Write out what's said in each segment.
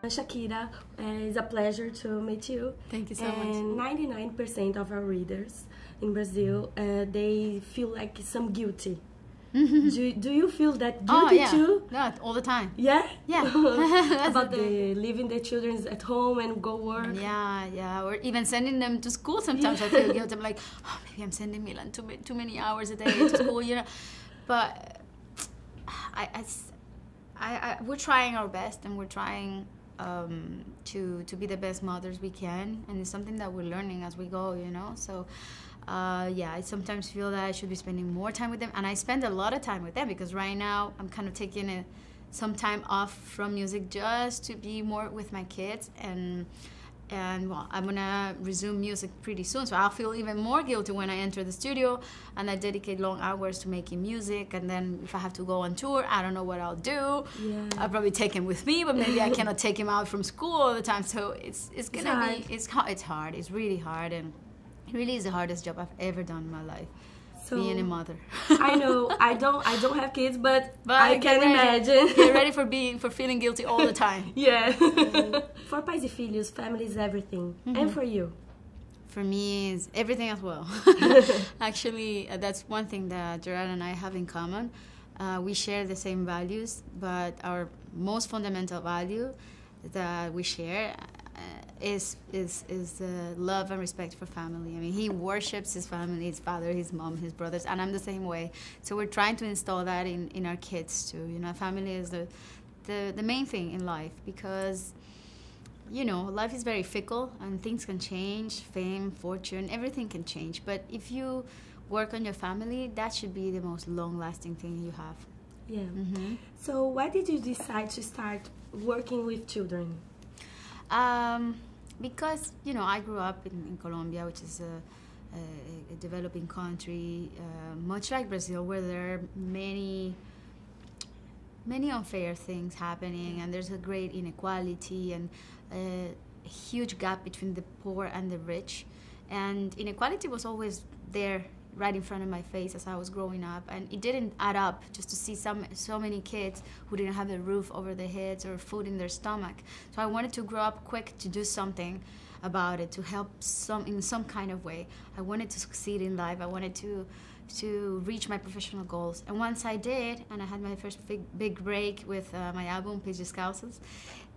Shakira, it's a pleasure to meet you. Thank you so and much. 99% of our readers in Brazil, they feel like some guilty. Do you feel that guilty too? Yeah, all the time. Yeah? Yeah. About leaving the children at home and go work? Yeah. Or even sending them to school sometimes. I feel guilty. I'm like, oh, maybe I'm sending Milan too many hours a day to school, you know. But we're trying our best, and we're trying to be the best mothers we can, and it's something that we're learning as we go, you know. So I sometimes feel that I should be spending more time with them, and I spend a lot of time with them because right now I'm kind of taking some time off from music just to be more with my kids, and well, I'm gonna resume music pretty soon, so I'll feel even more guilty when I enter the studio and I dedicate long hours to making music. And then if I have to go on tour, I don't know what I'll do. I'll probably take him with me, but maybe I cannot take him out from school all the time. So it's hard. It's really hard, and it really is the hardest job I've ever done in my life. So, being a mother. I know I don't have kids, but I can imagine. Get ready for feeling guilty all the time. Yeah. For Pais&Filhos, family is everything. And for you? For me, it's everything as well. Actually, that's one thing that Gerard and I have in common. We share the same values, but our most fundamental value that we share is love and respect for family. I mean, he worships his family, his father, his mom, his brothers, and I'm the same way. So we're trying to install that in our kids too. You know, family is the main thing in life, because, you know, life is very fickle and things can change, fame, fortune, everything can change. But if you work on your family, that should be the most long-lasting thing you have. Yeah. So why did you decide to start working with children? Because, you know, I grew up in Colombia, which is a developing country, much like Brazil, where there are many unfair things happening, and there's a great inequality and a huge gap between the poor and the rich. And inequality was always there, right in front of my face as I was growing up, and it didn't add up just to see so many kids who didn't have a roof over their heads or food in their stomach. So I wanted to grow up quick to do something about it, to help in some kind of way. I wanted to succeed in life. I wanted to reach my professional goals, and once I did, and I had my first big break with my album Pais Descalços,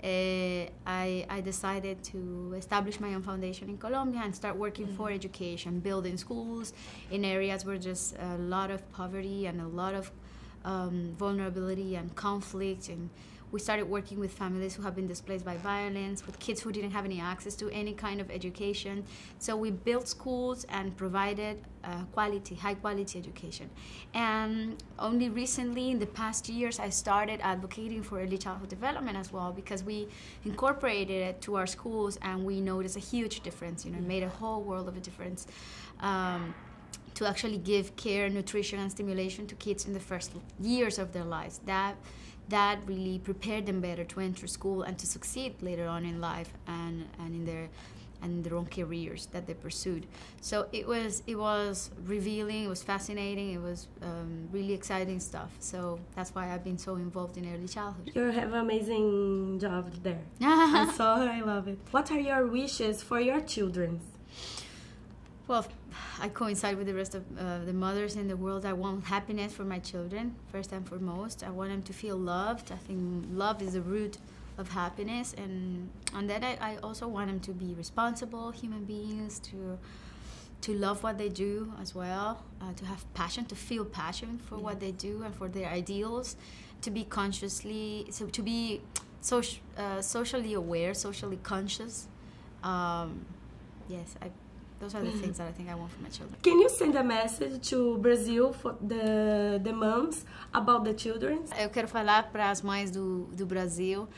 I decided to establish my own foundation in Colombia and start working for education, building schools in areas where there's a lot of poverty and a lot of vulnerability and conflict. And we started working with families who have been displaced by violence, with kids who didn't have any access to any kind of education. So we built schools and provided high quality education. And only recently, in the past years, I started advocating for early childhood development as well, because we incorporated it to our schools and we noticed a huge difference. You know, it made a whole world of a difference. To actually give care, nutrition, and stimulation to kids in the first years of their lives. That really prepared them better to enter school and to succeed later on in life and in their own careers that they pursued. So it was revealing, it was fascinating, it was really exciting stuff. So that's why I've been so involved in early childhood. You have an amazing job there. I love it. What are your wishes for your children? Well, I coincide with the rest of the mothers in the world. I want happiness for my children, first and foremost. I want them to feel loved. I think love is the root of happiness. And on that, I also want them to be responsible human beings, to love what they do as well, to have passion, to feel passion for what they do and for their ideals, to be to be socially aware, socially conscious. Those are the things that I think I want for my children. Can you send a message to Brazil for the moms about the children? Eu quero falar para as mães do Brasil,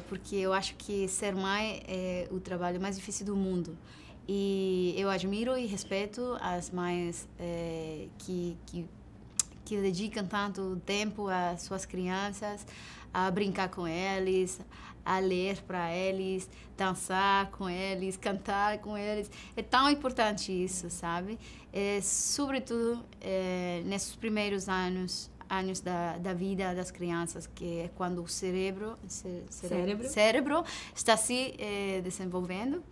porque eu acho que ser mãe é o trabalho mais difícil do mundo. E eu admiro e respeito as mães que dedicam tanto tempo às suas crianças, a brincar com eles, a ler para eles, dançar com eles, cantar com eles. É tão importante isso, sabe? Sobretudo nesses primeiros anos anos da vida das crianças, que é quando o cérebro está se desenvolvendo.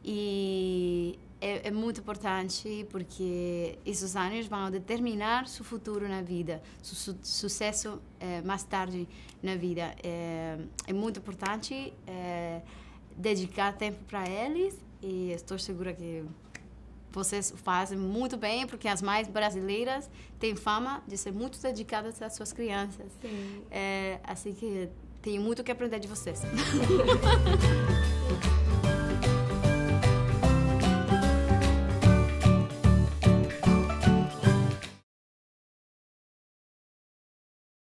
E é muito importante porque esses anos vão determinar seu futuro na vida, seu sucesso mais tarde na vida. É muito importante dedicar tempo para eles, e estou segura que vocês fazem muito bem, porque as mães brasileiras têm fama de ser muito dedicadas às suas crianças. Assim que tenho muito que aprender de vocês.